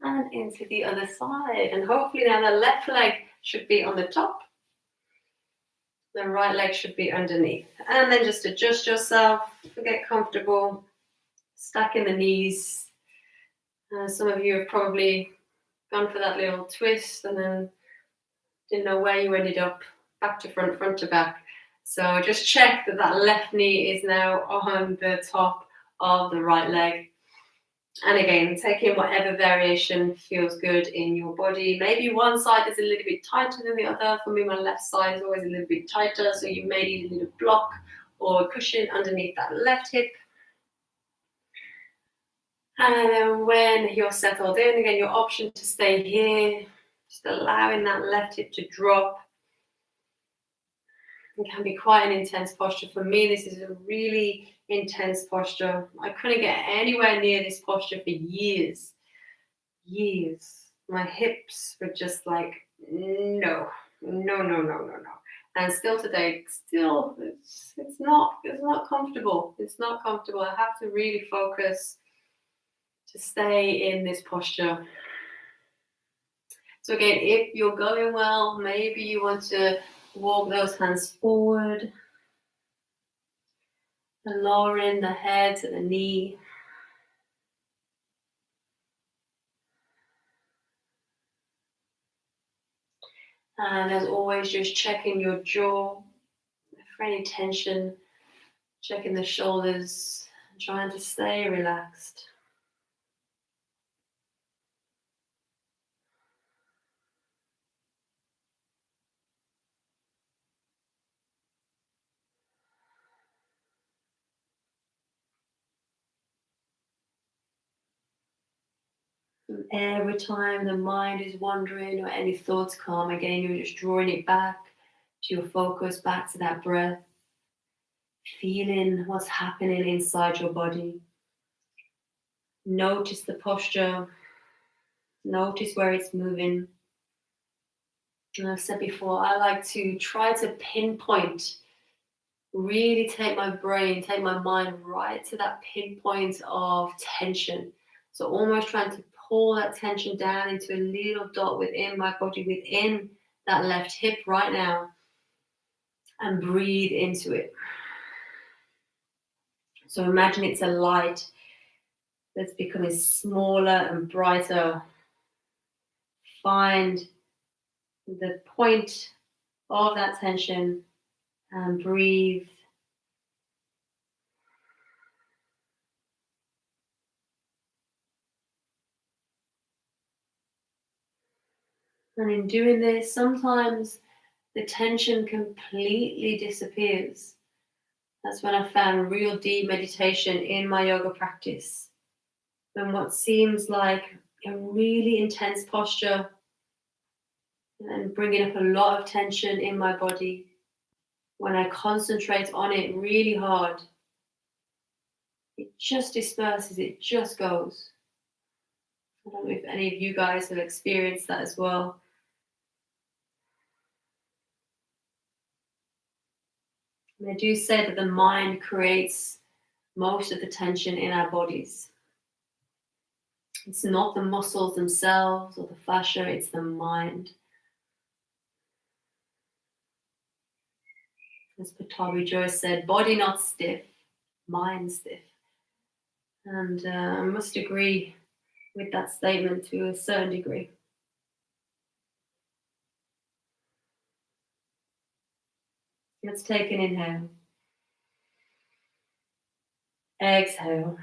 and into the other side. And hopefully now the left leg should be on the top. The right leg should be underneath. And then just adjust yourself, get comfortable, stacking the knees. Some of you have probably gone for that little twist and then didn't know where you ended up, back to front, front to back. So just check that that left knee is now on the top of the right leg. And again, take in whatever variation feels good in your body. Maybe one side is a little bit tighter than the other. For me, my left side is always a little bit tighter, so you may need a little block or a cushion underneath that left hip. And then when you're settled in, again, your option to stay here, just allowing that left hip to drop. It can be quite an intense posture. For me, this is a really intense posture. I couldn't get anywhere near this posture for years. My hips were just like, no. And still today, it's not comfortable. It's not comfortable. I have to really focus to stay in this posture. So again, if you're going well, maybe you want to walk those hands forward, and lowering the head to the knee. And as always, just checking your jaw for any tension, checking the shoulders, and trying to stay relaxed. And every time the mind is wandering or any thoughts come, again, you're just drawing it back to your focus, back to that breath, feeling what's happening inside your body. Notice the posture, notice where it's moving. And I've said before, I like to try to pinpoint, really take my brain, take my mind right to that pinpoint of tension. So almost trying to pull that tension down into a little dot within my body, within that left hip right now, and breathe into it. So imagine it's a light that's becoming smaller and brighter. Find the point of that tension and breathe. And in doing this, sometimes the tension completely disappears. That's when I found real deep meditation in my yoga practice. And what seems like a really intense posture and bringing up a lot of tension in my body, when I concentrate on it really hard, it just disperses, it just goes. I don't know if any of you guys have experienced that as well. And I do say that the mind creates most of the tension in our bodies. It's not the muscles themselves or the fascia, it's the mind. As Patabi Joyce said, body not stiff, mind stiff. And I must agree with that statement to a certain degree. Let's take an inhale. Exhale.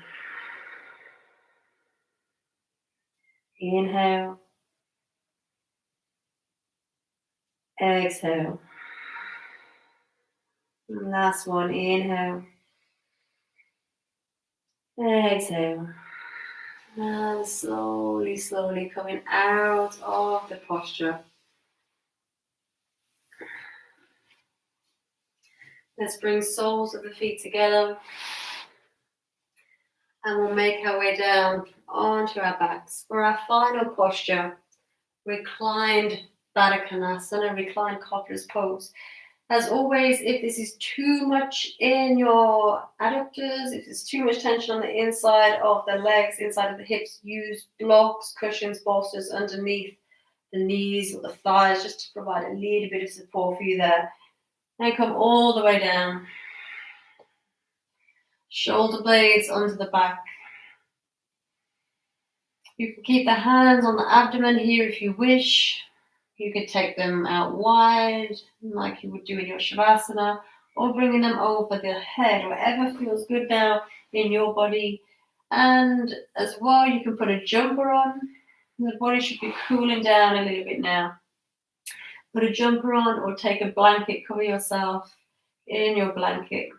Inhale. Exhale. And last one, inhale. Exhale. And slowly, slowly coming out of the posture. Let's bring soles of the feet together. And we'll make our way down onto our backs. For our final posture, reclined Baddha Konasana, reclined cobbler's pose. As always, if this is too much in your adductors, if there's too much tension on the inside of the legs, inside of the hips, use blocks, cushions, bolsters underneath the knees or the thighs just to provide a little bit of support for you there. And come all the way down. Shoulder blades under the back. You can keep the hands on the abdomen here if you wish. You could take them out wide, like you would do in your Shavasana, or bringing them over the head, whatever feels good now in your body. And as well, you can put a jumper on. The body should be cooling down a little bit now. Put a jumper on or take a blanket, cover yourself in your blanket.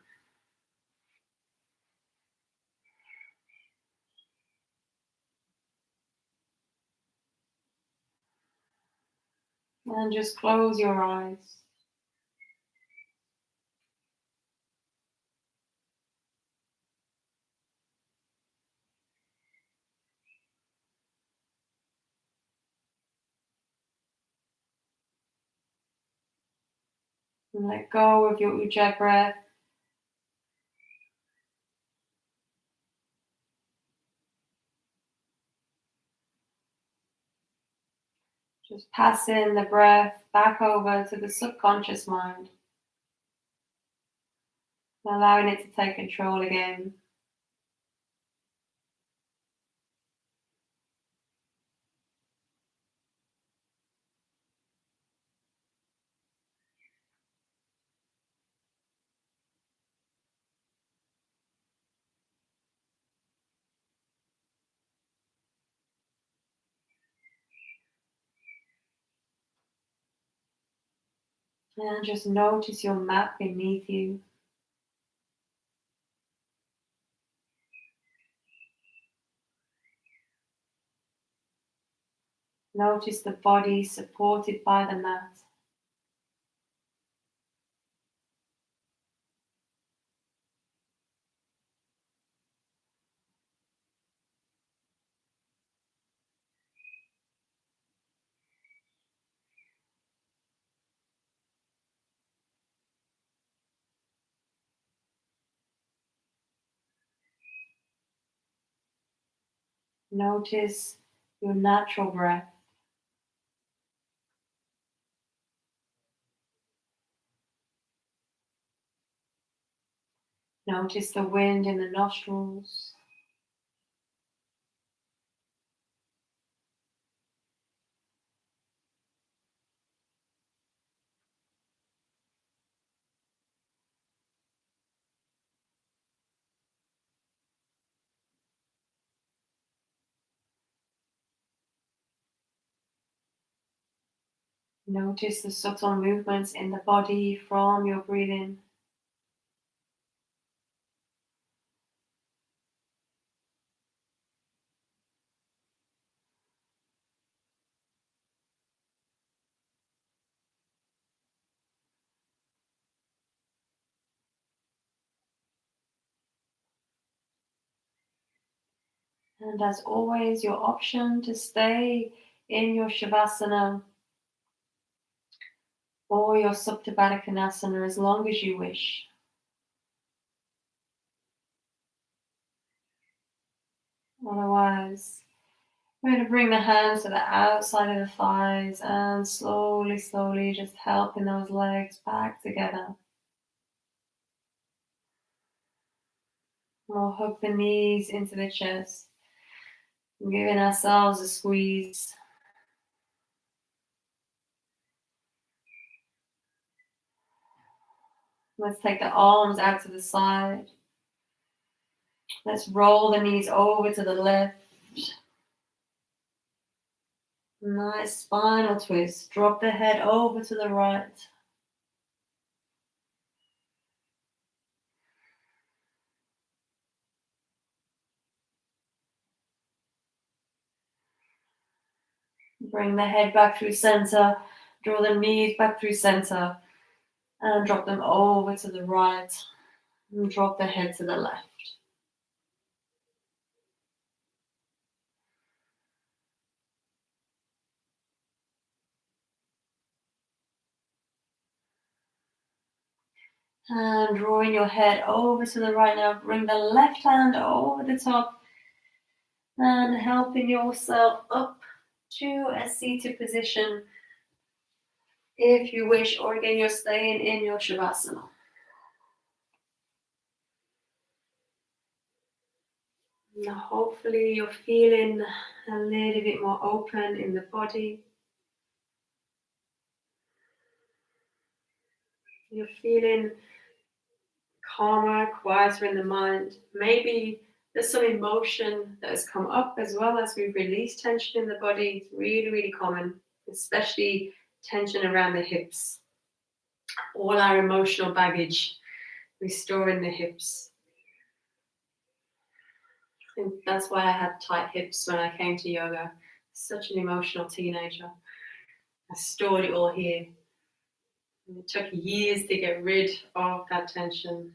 And just close your eyes. And let go of your Ujjayi breath. Just passing the breath back over to the subconscious mind. Allowing it to take control again. And just notice your mat beneath you. Notice the body supported by the mat. Notice your natural breath. Notice the wind in the nostrils. Notice the subtle movements in the body from your breathing. And as always, your option to stay in your Shavasana or your Supta Baddha Konasana as long as you wish. Otherwise, we're going to bring the hands to the outside of the thighs and slowly, slowly just helping those legs back together. We'll hook the knees into the chest, giving ourselves a squeeze. Let's take the arms out to the side. Let's roll the knees over to the left. Nice spinal twist. Drop the head over to the right. Bring the head back through center. Draw the knees back through center. And drop them over to the right. And drop the head to the left. And drawing your head over to the right now. Bring the left hand over the top. And helping yourself up to a seated position if you wish, or again, you're staying in your Shavasana. Now, hopefully you're feeling a little bit more open in the body. You're feeling calmer, quieter in the mind. Maybe there's some emotion that has come up as well as we release tension in the body. It's really, really common, especially tension around the hips. All our emotional baggage we store in the hips. I think that's why I had tight hips when I came to yoga. Such an emotional teenager. I stored it all here. And it took years to get rid of that tension.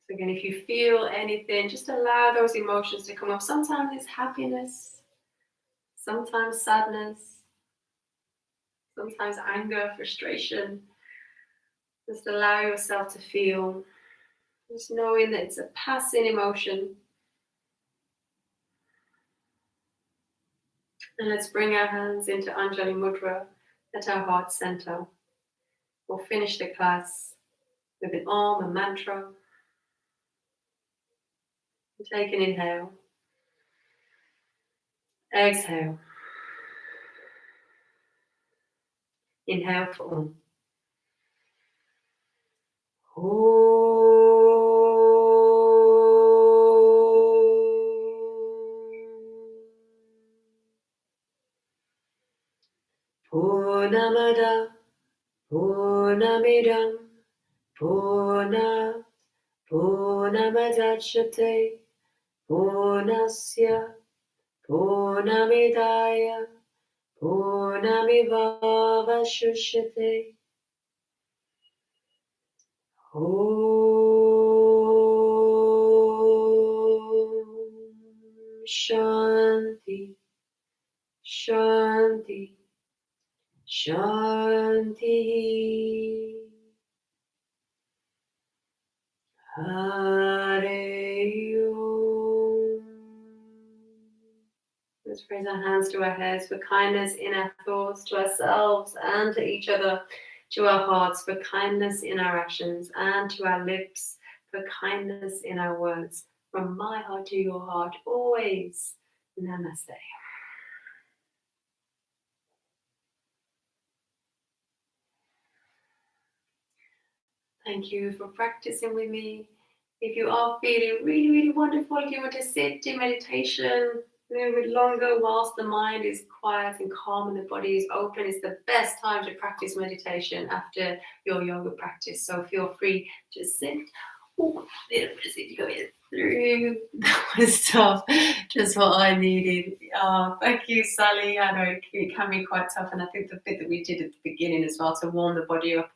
So again, if you feel anything, just allow those emotions to come up. Sometimes it's happiness, sometimes sadness, sometimes anger, frustration. Just allow yourself to feel, just knowing that it's a passing emotion. And let's bring our hands into Anjali Mudra at our heart center. We'll finish the class with an Om, a mantra. Take an inhale. Exhale. Inhale for Om. Purnamada Purnamidam Purnat Purnamadachyate Purnasya Purnamidaya Purnamivavashishyate. Om Shanti Shanti Shanti. Hare Om. Let's raise our hands to our heads for kindness in our thoughts, to ourselves and to each other, to our hearts for kindness in our actions, and to our lips for kindness in our words. From my heart to your heart, always. Namaste. Thank you for practicing with me. If you are feeling really, really wonderful, if you want to sit in meditation a little bit longer whilst the mind is quiet and calm and the body is open, it's the best time to practice meditation after your yoga practice. So feel free to sit. Oh, little bit going through. That was tough. Just what I needed. Thank you, Sally. I know it can be quite tough, and I think the bit that we did at the beginning as well to warm the body up.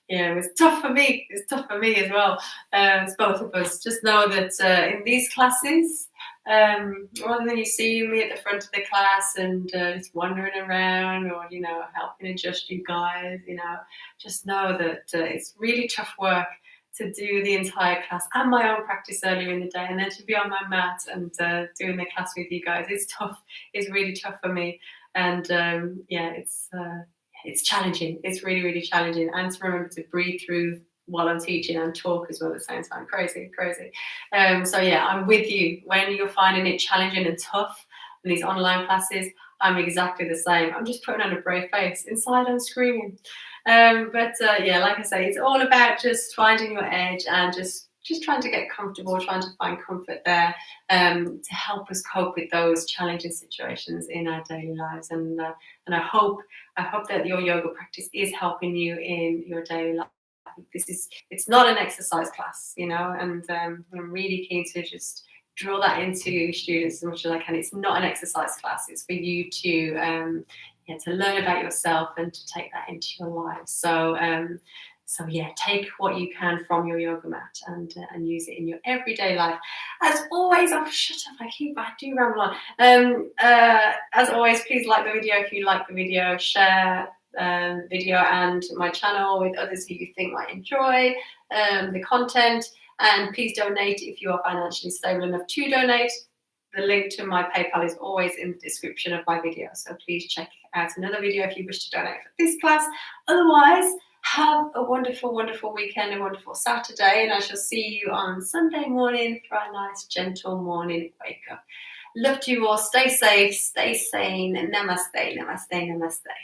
Yeah, it was tough for me. It's tough for me as well. It's both of us. Just know that in these classes, rather than you see me at the front of the class and just wandering around or, helping adjust you guys, just know that it's really tough work to do the entire class and my own practice earlier in the day, and then to be on my mat and doing the class with you guys. It's tough. It's really tough for me. And it's challenging. It's really, really challenging. And to remember to breathe through while I'm teaching and talk as well at the same time. Crazy. So yeah, I'm with you. When you're finding it challenging and tough in these online classes, I'm exactly the same. I'm just putting on a brave face. Inside, I'm screaming. Like I say, it's all about just finding your edge and just trying to get comfortable, trying to find comfort there to help us cope with those challenging situations in our daily lives. And I hope that your yoga practice is helping you in your daily life. It's not an exercise class, and I'm really keen to just drill that into students as much as I can. It's not an exercise class. It's for you to learn about yourself and to take that into your life. So take what you can from your yoga mat and use it in your everyday life. As always, shut up. I do ramble on. As always, please like the video if you like the video. Share the video and my channel with others who you think might enjoy the content. And please donate if you are financially stable enough to donate. The link to my PayPal is always in the description of my video. So please check out another video if you wish to donate for this class. Otherwise, have a wonderful, wonderful weekend, a wonderful Saturday, and I shall see you on Sunday morning for a nice, gentle morning wake up. Love to you all. Stay safe, stay sane. Namaste, namaste, namaste.